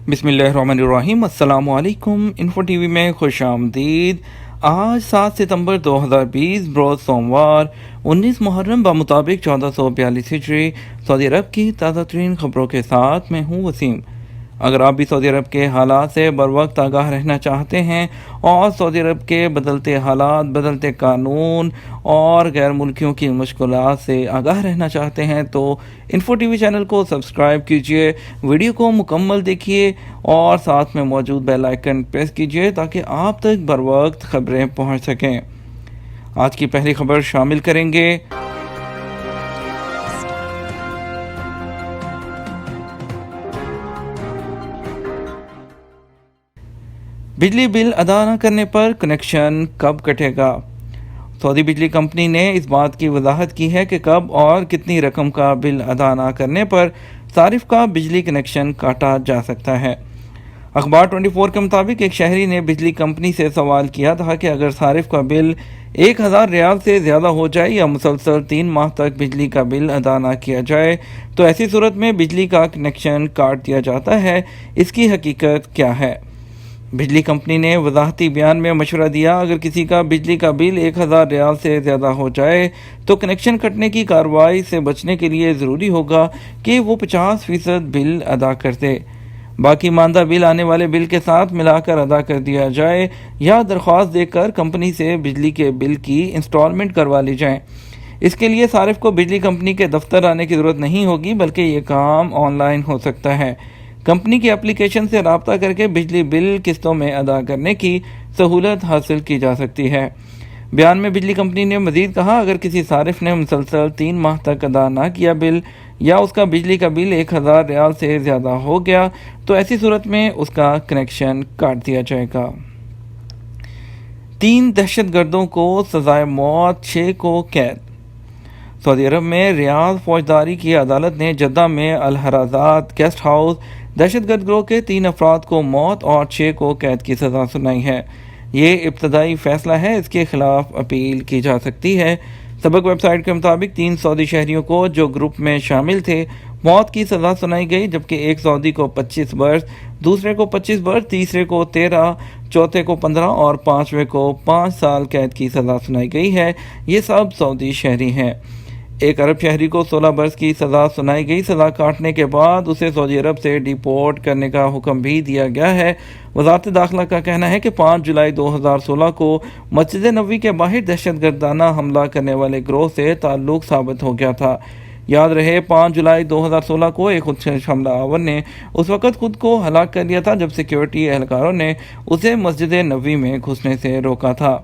بسم اللہ الرحمن الرحیم۔ السلام علیکم۔ انفو ٹی وی میں خوش آمدید۔ آج 7 ستمبر 2020 بروز سوموار 19 محرم بمطابق 1442 ہجری سعودی عرب کی تازہ ترین خبروں کے ساتھ میں ہوں وسیم۔ اگر آپ بھی سعودی عرب کے حالات سے بر وقت آگاہ رہنا چاہتے ہیں اور سعودی عرب کے بدلتے حالات، بدلتے قانون اور غیر ملکیوں کی مشکلات سے آگاہ رہنا چاہتے ہیں تو انفو ٹی وی چینل کو سبسکرائب کیجئے، ویڈیو کو مکمل دیکھیے اور ساتھ میں موجود بیل آئیکن پریس کیجئے تاکہ آپ تک بر وقت خبریں پہنچ سکیں۔ آج کی پہلی خبر شامل کریں گے۔ بجلی بل ادا نہ کرنے پر کنیکشن کب کٹے گا؟ سعودی بجلی کمپنی نے اس بات کی وضاحت کی ہے کہ کب اور کتنی رقم کا بل ادا نہ کرنے پر صارف کا بجلی کنیکشن کاٹا جا سکتا ہے۔ اخبار 24 کے مطابق ایک شہری نے بجلی کمپنی سے سوال کیا تھا کہ اگر صارف کا بل 1000 ریال سے زیادہ ہو جائے یا مسلسل 3 ماہ تک بجلی کا بل ادا نہ کیا جائے تو ایسی صورت میں بجلی کا کنیکشن کاٹ دیا جاتا ہے۔ اس کی حقیقت کیا ہے؟ بجلی کمپنی نے وضاحتی بیان میں مشورہ دیا، اگر کسی کا بجلی کا بل 1000 ریال سے زیادہ ہو جائے تو کنیکشن کٹنے کی کارروائی سے بچنے کے لیے ضروری ہوگا کہ وہ 50% بل ادا کر دے، باقی ماندہ بل آنے والے بل کے ساتھ ملا کر ادا کر دیا جائے یا درخواست دے کر کمپنی سے بجلی کے بل کی انسٹالمنٹ کروا لی جائیں۔ اس کے لیے صارف کو بجلی کمپنی کے دفتر آنے کی ضرورت نہیں ہوگی بلکہ یہ کام آن لائن ہو سکتا ہے۔ کمپنی کی اپلیکیشن سے رابطہ کر کے بجلی بل قسطوں میں ادا کرنے کی سہولت حاصل کی جا سکتی ہے۔ بیان میں بجلی کمپنی نے مزید کہا، اگر کسی صارف نے مسلسل 3 ماہ تک ادا نہ کیا بل یا اس کا بجلی کا بل 1000 ریال سے زیادہ ہو گیا تو ایسی صورت میں اس کا کنیکشن کاٹ دیا جائے گا۔ 3 دہشت گردوں کو سزائے موت، 6 کو قید۔ سعودی عرب میں ریاض فوجداری کی عدالت نے جدہ میں الحرازات گیسٹ ہاؤس دہشت گرد گروہ کے 3 افراد کو موت اور 6 کو قید کی سزا سنائی ہے۔ یہ ابتدائی فیصلہ ہے، اس کے خلاف اپیل کی جا سکتی ہے۔ سبق ویب سائٹ کے مطابق 3 سعودی شہریوں کو جو گروپ میں شامل تھے موت کی سزا سنائی گئی، جبکہ ایک سعودی کو 25 برس، دوسرے کو 25 برس، تیسرے کو 13، چوتھے کو 15 اور 5ویں کو 5 سال قید کی سزا سنائی گئی ہے۔ یہ سب سعودی شہری ہیں۔ ایک عرب شہری کو 16 برس کی سزا سنائی گئی۔ سزا کاٹنے کے بعد اسے سعودی عرب سے ڈیپورٹ کرنے کا حکم بھی دیا گیا ہے۔ وزارت داخلہ کا کہنا ہے کہ 5 جولائی 2016 کو مسجد نبوی کے باہر دہشت گردانہ حملہ کرنے والے گروہ سے تعلق ثابت ہو گیا تھا۔ یاد رہے 5 جولائی 2016 کو ایک خودکش حملہ آور نے اس وقت خود کو ہلاک کر لیا تھا جب سیکیورٹی اہلکاروں نے اسے مسجد نبوی میں گھسنے سے روکا تھا۔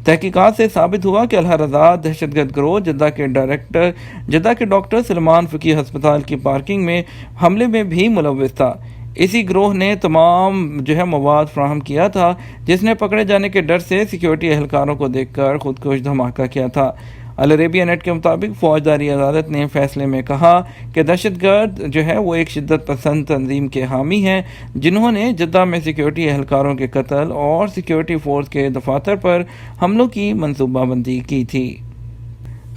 تحقیقات سے ثابت ہوا کہ الحرازات دہشت گرد گروہ جدہ کے ڈاکٹر سلمان فقی ہسپتال کی پارکنگ میں حملے میں بھی ملوث تھا۔ اسی گروہ نے تمام مواد فراہم کیا تھا جس نے پکڑے جانے کے ڈر سے سیکیورٹی اہلکاروں کو دیکھ کر خودکش دھماکہ کیا تھا۔ العربیہ نیٹ کے مطابق فوجداری عدالت نے فیصلے میں کہا کہ دہشت گرد وہ ایک شدت پسند تنظیم کے حامی ہیں جنہوں نے جدہ میں سیکیورٹی اہلکاروں کے قتل اور سیکیورٹی فورس کے دفاتر پر حملوں کی منصوبہ بندی کی تھی۔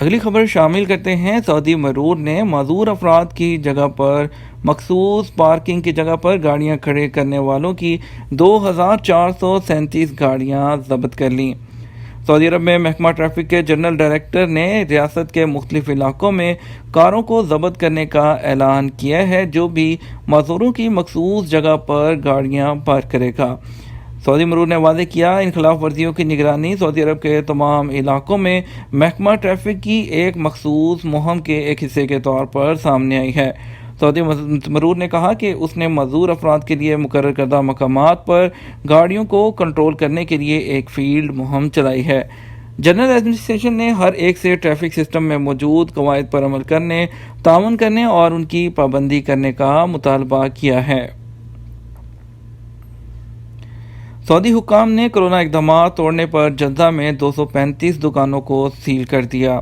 اگلی خبر شامل کرتے ہیں۔ سعودی مرور نے معذور افراد کی جگہ پر مخصوص پارکنگ کی جگہ پر گاڑیاں کھڑے کرنے والوں کی 2437 گاڑیاں ضبط کر لیں۔ سعودی عرب میں محکمہ ٹریفک کے جنرل ڈائریکٹر نے ریاست کے مختلف علاقوں میں کاروں کو ضبط کرنے کا اعلان کیا ہے جو بھی معذوروں کی مخصوص جگہ پر گاڑیاں پارک کرے گا۔ سعودی مرور نے واضح کیا، ان خلاف ورزیوں کی نگرانی سعودی عرب کے تمام علاقوں میں محکمہ ٹریفک کی ایک مخصوص مہم کے ایک حصے کے طور پر سامنے آئی ہے۔ سعودی مرور نے کہا کہ اس نے معذور افراد کے لیے مقرر کردہ مقامات پر گاڑیوں کو کنٹرول کرنے کے لیے ایک فیلڈ مہم چلائی ہے۔ جنرل ایڈمنسٹریشن نے ہر ایک سے ٹریفک سسٹم میں موجود قواعد پر عمل کرنے، تعاون کرنے اور ان کی پابندی کرنے کا مطالبہ کیا ہے۔ سعودی حکام نے کورونا اقدامات توڑنے پر جدہ میں 235 دکانوں کو سیل کر دیا۔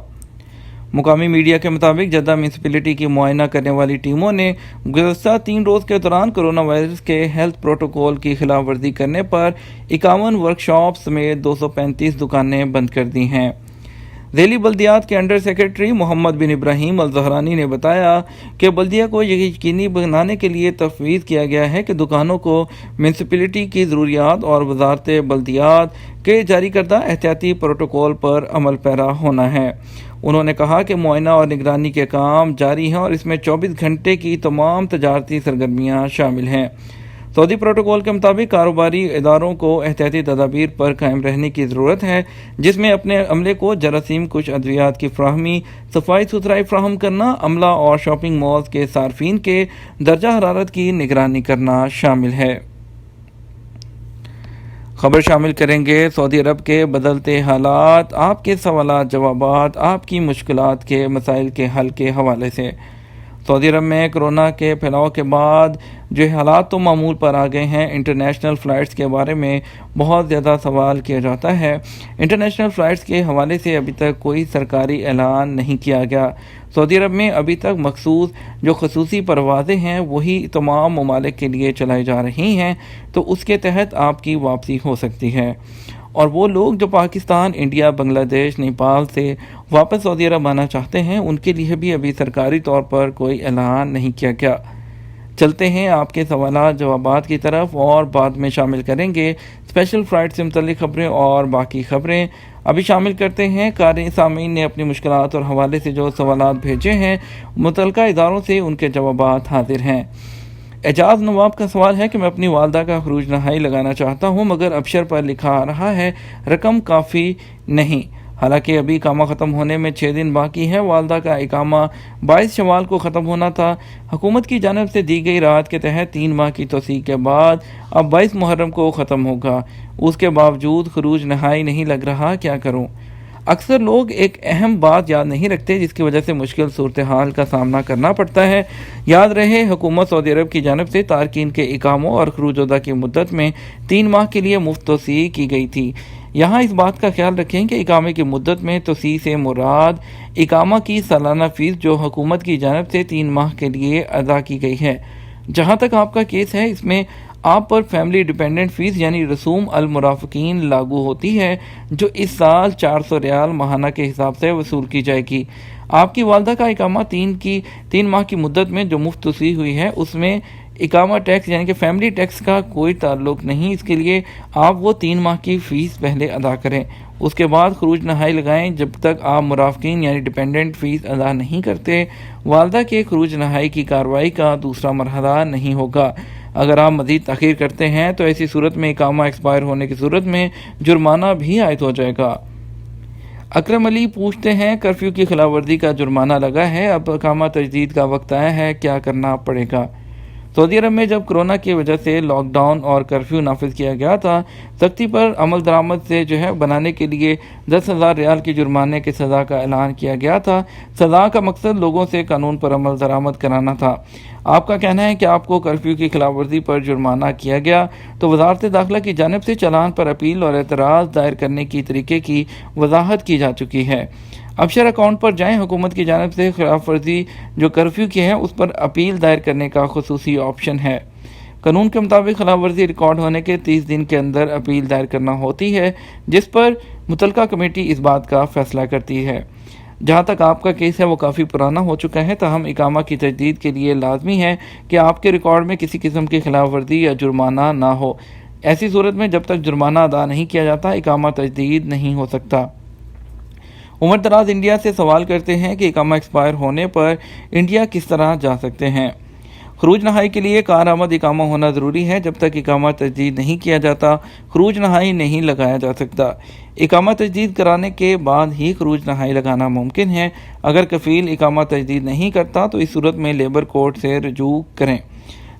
مقامی میڈیا کے مطابق جدہ میونسپلٹی کی معائنہ کرنے والی ٹیموں نے گزشتہ 3 روز کے دوران کورونا وائرس کے ہیلتھ پروٹوکول کی خلاف ورزی کرنے پر 51 ورکشاپ سمیت 235 دکانیں بند کر دی ہیں۔ ذیلی بلدیات کے انڈر سیکرٹری محمد بن ابراہیم الزہرانی نے بتایا کہ بلدیہ کو یہ یقینی بنانے کے لیے تفویض کیا گیا ہے کہ دکانوں کو میونسپلٹی کی ضروریات اور وزارت بلدیات کے جاری کردہ احتیاطی پروٹوکول پر عمل پیرا ہونا ہے۔ انہوں نے کہا کہ معائنہ اور نگرانی کے کام جاری ہیں اور اس میں 24 گھنٹے کی تمام تجارتی سرگرمیاں شامل ہیں۔ سعودی پروٹوکول کے مطابق کاروباری اداروں کو احتیاطی تدابیر پر قائم رہنے کی ضرورت ہے، جس میں اپنے عملے کو جراثیم کش ادویات کی فراہمی، صفائی ستھرائی فراہم کرنا، عملہ اور شاپنگ مالز کے صارفین کے درجہ حرارت کی نگرانی کرنا شامل ہے۔ خبر شامل کریں گے سعودی عرب کے بدلتے حالات، آپ کے سوالات جوابات، آپ کی مشکلات کے مسائل کے حل کے حوالے سے۔ سعودی عرب میں کرونا کے پھیلاؤ کے بعد جو حالات تو معمول پر آ گئے ہیں، انٹرنیشنل فلائٹس کے بارے میں بہت زیادہ سوال کیا جاتا ہے۔ انٹرنیشنل فلائٹس کے حوالے سے ابھی تک کوئی سرکاری اعلان نہیں کیا گیا۔ سعودی عرب میں ابھی تک مخصوص جو خصوصی پروازیں ہیں وہی تمام ممالک کے لیے چلائی جا رہی ہیں، تو اس کے تحت آپ کی واپسی ہو سکتی ہے۔ اور وہ لوگ جو پاکستان، انڈیا، بنگلہ دیش، نیپال سے واپس سعودی عرب آنا چاہتے ہیں، ان کے لیے بھی ابھی سرکاری طور پر کوئی اعلان نہیں کیا گیا۔ چلتے ہیں آپ کے سوالات جوابات کی طرف اور بعد میں شامل کریں گے اسپیشل فلائٹ سے متعلق خبریں اور باقی خبریں۔ ابھی شامل کرتے ہیں قاری سامعین نے اپنی مشکلات اور حوالے سے جو سوالات بھیجے ہیں، متعلقہ اداروں سے ان کے جوابات حاضر ہیں۔ اعجاز نواب کا سوال ہے کہ میں اپنی والدہ کا خروج نہائی لگانا چاہتا ہوں، مگر ابشر پر لکھا آ رہا ہے رقم کافی نہیں، حالانکہ ابھی اقامہ ختم ہونے میں 6 دن باقی ہے۔ والدہ کا اقامہ 22 شوال کو ختم ہونا تھا۔ حکومت کی جانب سے دی گئی راحت کے تحت 3 ماہ کی توسیع کے بعد اب 22 محرم کو ختم ہوگا، اس کے باوجود خروج نہائی نہیں لگ رہا، کیا کروں؟ اکثر لوگ ایک اہم بات یاد نہیں رکھتے جس کی وجہ سے مشکل صورتحال کا سامنا کرنا پڑتا ہے۔ یاد رہے، حکومت سعودی عرب کی جانب سے تارکین کے اقاموں اور خروج ادا کی مدت میں 3 ماہ کے لیے مفت توسیع کی گئی تھی۔ یہاں اس بات کا خیال رکھیں کہ اقامے کی مدت میں توسیع سے مراد اقامہ کی سالانہ فیس جو حکومت کی جانب سے 3 ماہ کے لیے ادا کی گئی ہے۔ جہاں تک آپ کا کیس ہے، اس میں آپ پر فیملی ڈیپینڈنٹ فیس یعنی رسوم المرافقین لاگو ہوتی ہے، جو اس سال 400 ریال ماہانہ کے حساب سے وصول کی جائے گی۔ آپ کی والدہ کا اقامہ 3 ماہ کی مدت میں جو مفت توسیع ہوئی ہے، اس میں اقامہ ٹیکس یعنی کہ فیملی ٹیکس کا کوئی تعلق نہیں۔ اس کے لیے آپ وہ 3 ماہ کی فیس پہلے ادا کریں، اس کے بعد خروج نہائی لگائیں۔ جب تک آپ مرافقین یعنی ڈیپینڈنٹ فیس ادا نہیں کرتے، والدہ کے خروج نہائی کی کارروائی کا دوسرا مرحلہ نہیں ہوگا۔ اگر آپ مزید تاخیر کرتے ہیں تو ایسی صورت میں اقامہ ایکسپائر ہونے کی صورت میں جرمانہ بھی عائد ہو جائے گا۔ اکرم علی پوچھتے ہیں کرفیو کی خلاف ورزی کا جرمانہ لگا ہے، اب اقامہ تجدید کا وقت آیا ہے، کیا کرنا پڑے گا؟ سعودی عرب میں جب کرونا کی وجہ سے لاک ڈاؤن اور کرفیو نافذ کیا گیا تھا، سختی پر عمل درآمد سے بنانے کے لیے 10,000 ریال کی جرمانے کی سزا کا اعلان کیا گیا تھا۔ سزا کا مقصد لوگوں سے قانون پر عمل درآمد کرانا تھا۔ آپ کا کہنا ہے کہ آپ کو کرفیو کی خلاف ورزی پر جرمانہ کیا گیا، تو وزارت داخلہ کی جانب سے چالان پر اپیل اور اعتراض دائر کرنے کی طریقے کی وضاحت کی جا چکی ہے۔ ابشر اکاؤنٹ پر جائیں، حکومت کی جانب سے خلاف ورزی جو کرفیو کی ہے اس پر اپیل دائر کرنے کا خصوصی آپشن ہے۔ قانون کے مطابق خلاف ورزی ریکارڈ ہونے کے 30 دن کے اندر اپیل دائر کرنا ہوتی ہے، جس پر متعلقہ کمیٹی اس بات کا فیصلہ کرتی ہے۔ جہاں تک آپ کا کیس ہے وہ کافی پرانا ہو چکا ہے، تاہم اقامہ کی تجدید کے لیے لازمی ہے کہ آپ کے ریکارڈ میں کسی قسم کی خلاف ورزی یا جرمانہ نہ ہو۔ ایسی صورت میں جب تک جرمانہ ادا نہیں کیا جاتا، اقامہ تجدید نہیں ہو سکتا۔ عمر دراز انڈیا سے سوال کرتے ہیں کہ اقامہ ایکسپائر ہونے پر انڈیا کس طرح جا سکتے ہیں؟ خروج نہائی کے لیے کارآمد اقامہ ہونا ضروری ہے۔ جب تک اقامہ تجدید نہیں کیا جاتا، خروج نہائی نہیں لگایا جا سکتا۔ اقامہ تجدید کرانے کے بعد ہی خروج نہائی لگانا ممکن ہے۔ اگر کفیل اقامہ تجدید نہیں کرتا تو اس صورت میں لیبر کورٹ سے رجوع کریں۔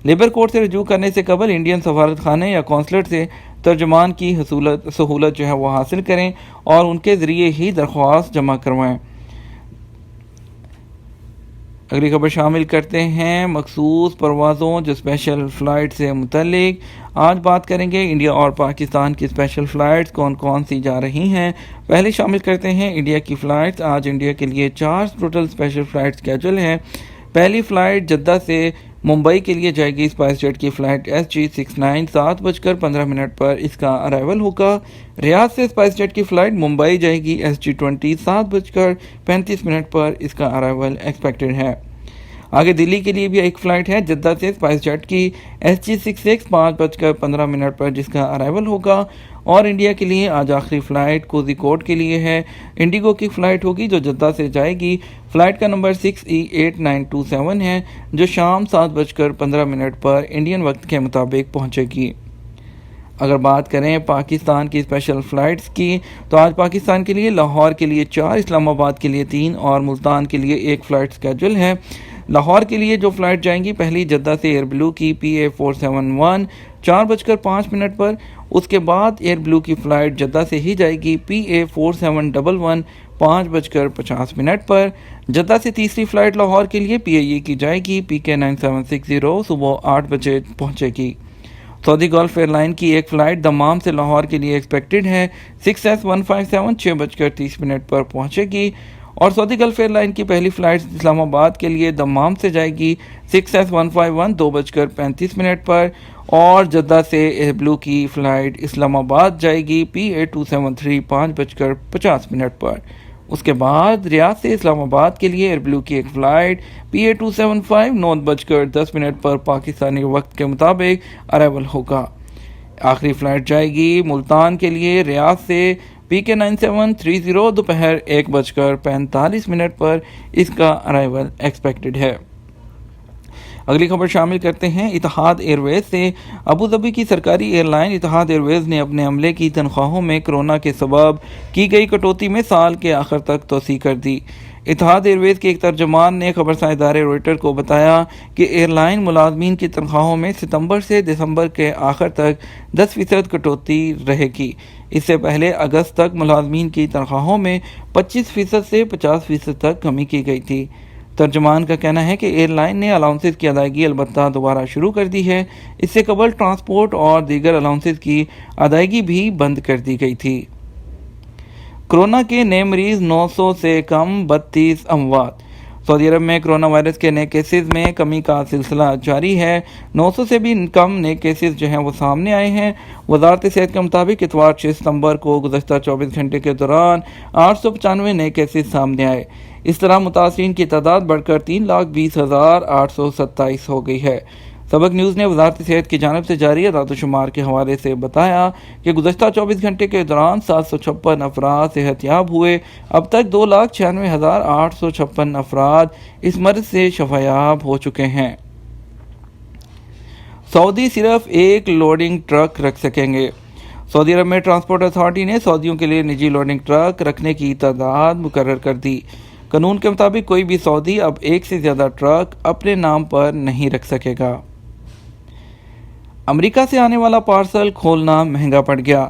لیبر کورٹ سے رجوع کرنے سے قبل انڈین سفارت خانے یا قونصلیٹ سے ترجمان کی سہولت وہ حاصل کریں اور ان کے ذریعے ہی درخواست جمع کروائیں۔ اگلی خبر شامل کرتے ہیں مخصوص پروازوں جو اسپیشل فلائٹ سے متعلق۔ آج بات کریں گے انڈیا اور پاکستان کی اسپیشل فلائٹس کون سی جا رہی ہیں۔ پہلے شامل کرتے ہیں انڈیا کی فلائٹس۔ آج انڈیا کے لیے 4 ٹوٹل اسپیشل فلائٹ اسکیجول ہیں۔ پہلی فلائٹ جدہ سے ممبئی کے لیے جائے گی اسپائس جیٹ کی فلائٹ SG69 7:15 پر اس کا ارائیول ہوگا۔ ریاض سے اسپائس جیٹ کی فلائٹ ممبئی جائے گی SG20 7:35 پر اس کا ارائیول ایکسپیکٹڈ ہے۔ آگے دلی کے لیے بھی ایک فلائٹ ہے جدہ سے اسپائس جیٹ کی SG66 5:15 پر جس کا ارائیول ہوگا، اور انڈیا کے لیے آج آخری فلائٹ کوزی کوڈ کے لیے ہے۔ انڈیگو کی فلائٹ ہوگی جو جدہ سے جائے گی، فلائٹ کا نمبر 6E8927 ہے، جو شام 7:15 پر انڈین وقت کے مطابق پہنچے گی۔ اگر بات کریں پاکستان کی اسپیشل فلائٹس کی تو آج پاکستان کے لیے لاہور کے لیے 4، اسلام آباد کے لیے 3 اور ملتان کے لیے 1 فلائٹ سکیجول ہے۔ لاہور کے لیے جو فلائٹ جائیں گی، پہلی جدہ سے ایئر بلو کی PA471 4:05 پر، اس کے بعد ایئر بلو کی فلائٹ جدہ سے ہی جائے گی PA4711 5:50 پر۔ جدہ سے تیسری فلائٹ لاہور کے لیے PIE کی جائے گی PK9760 صبح 8 بجے پہنچے گی۔ سعودی گلف ایئر لائن کی ایک فلائٹ دمام سے لاہور کے لیے ایکسپیکٹڈ ہے، 6S157 6:30 پر پہنچے گی، اور سعودی گلف ایئر لائن کی پہلی فلائٹ اسلام آباد کے لیے دمام سے جائے گی 6S151 2:35 پر، اور جدہ سے ایئر بلو کی فلائٹ اسلام آباد جائے گی PA273 5:50 پر۔ اس کے بعد ریاض سے اسلام آباد کے لیے ایئر بلو کی ایک فلائٹ PA275 9:10 پر پاکستانی وقت کے مطابق ارائیول ہوگا۔ آخری فلائٹ جائے گی ملتان کے لیے ریاض سے PK9730 دوپہر 1:45 پر اس کا ارائیول ایکسپیکٹڈ ہے۔ اگلی خبر شامل کرتے ہیں اتحاد ایئر ویز سے۔ ابوظہبی کی سرکاری ایئر لائن اتحاد ایئر ویز نے اپنے عملے کی تنخواہوں میں کرونا کے سبب کی گئی کٹوتی میں سال کے آخر تک توسیع کر دی۔ اتحاد ایئر ویز کے ایک ترجمان نے خبرساز ادارے روئٹر کو بتایا کہ ایئر لائن ملازمین کی تنخواہوں میں ستمبر سے دسمبر کے آخر تک 10% کٹوتی رہے گی۔ اس سے پہلے اگست تک ملازمین کی تنخواہوں میں 25% سے 50% تک کمی کی گئی تھی۔ ترجمان کا کہنا ہے کہ ایئر لائن نے الاؤنسز کی ادائیگی البتہ دوبارہ شروع کر دی ہے، اس سے قبل ٹرانسپورٹ اور دیگر الاؤنسز کی ادائیگی بھی بند کر دی گئی تھی۔ کرونا کے نئے مریض 900 سے کم، 32 اموات۔ سعودی عرب میں کرونا وائرس کے نئے کیسز میں کمی کا سلسلہ جاری ہے، 900 سے بھی کم نئے کیسز جو ہیں وہ سامنے آئے ہیں۔ وزارت صحت کے مطابق اتوار 6 ستمبر کو گزشتہ 24 گھنٹے کے دوران 895 نئے کیسز سامنے آئے۔ اس طرح متاثرین کی تعداد بڑھ کر 3,20,827 ہو گئی ہے۔ سبق نیوز نے وزارت صحت کی جانب سے جاری اعداد و شمار کے حوالے سے بتایا کہ گزشتہ 24 گھنٹے کے دوران 756 افراد صحت یاب ہوئے۔ اب تک 2,96,856 افراد اس مرض سے شفا یاب ہو چکے ہیں۔ سعودی صرف ایک لوڈنگ ٹرک رکھ سکیں گے۔ سعودی عرب میں ٹرانسپورٹ اتھارٹی نے سعودیوں کے لیے نجی لوڈنگ ٹرک رکھنے کی تعداد مقرر کر دی۔ قانون کے مطابق کوئی بھی سعودی اب ایک سے زیادہ ٹرک اپنے نام پر نہیں رکھ سکے گا۔ امریکہ سے آنے والا پارسل کھولنا مہنگا پڑ گیا۔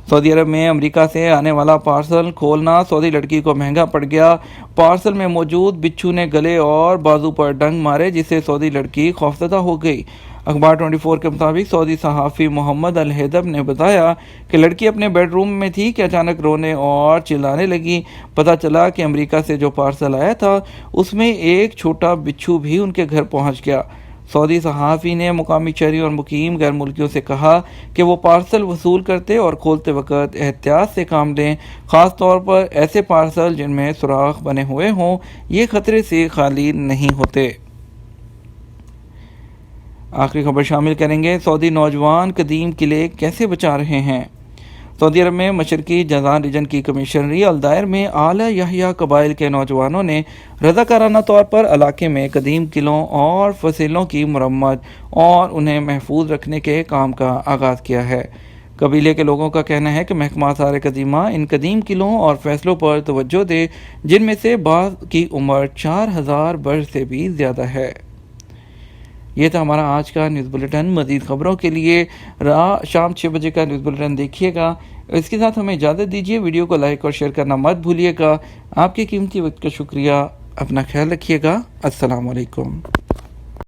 سعودی عرب میں امریکہ سے آنے والا پارسل کھولنا سعودی لڑکی کو مہنگا پڑ گیا۔ پارسل میں موجود بچھو نے گلے اور بازو پر ڈنگ مارے، جس سے سعودی لڑکی خوفزدہ ہو گئی۔ اخبار 24 کے مطابق سعودی صحافی محمد الہیدب نے بتایا کہ لڑکی اپنے بیڈ روم میں تھی کہ اچانک رونے اور چلانے لگی۔ پتہ چلا کہ امریکہ سے جو پارسل آیا تھا اس میں ایک چھوٹا بچھو بھی ان کے گھر پہنچ گیا۔ سعودی صحافی نے مقامی شہری اور مقیم غیر ملکیوں سے کہا کہ وہ پارسل وصول کرتے اور کھولتے وقت احتیاط سے کام لیں، خاص طور پر ایسے پارسل جن میں سوراخ بنے ہوئے ہوں، یہ خطرے سے خالی نہیں ہوتے۔ آخری خبر شامل کریں گے سعودی نوجوان قدیم قلعے کیسے بچا رہے ہیں۔ سعودی عرب میں مشرقی جازان ریجن کی کمشنری الدائر میں اعلی یحییٰ قبائل کے نوجوانوں نے رضاکارانہ طور پر علاقے میں قدیم قلعوں اور فسیلوں کی مرمت اور انہیں محفوظ رکھنے کے کام کا آغاز کیا ہے۔ قبیلے کے لوگوں کا کہنا ہے کہ محکمہ آثار قدیمہ ان قدیم قلعوں اور فیصلوں پر توجہ دے، جن میں سے بعض کی عمر 4000 برس سے بھی زیادہ ہے۔ یہ تھا ہمارا آج کا نیوز بلیٹن۔ مزید خبروں کے لیے شام 6 بجے کا نیوز بلیٹن دیکھیے گا۔ اس کے ساتھ ہمیں اجازت دیجیے، ویڈیو کو لائک اور شیئر کرنا مت بھولیے گا۔ آپ کے قیمتی وقت کا شکریہ، اپنا خیال رکھیے گا۔ السلام علیکم۔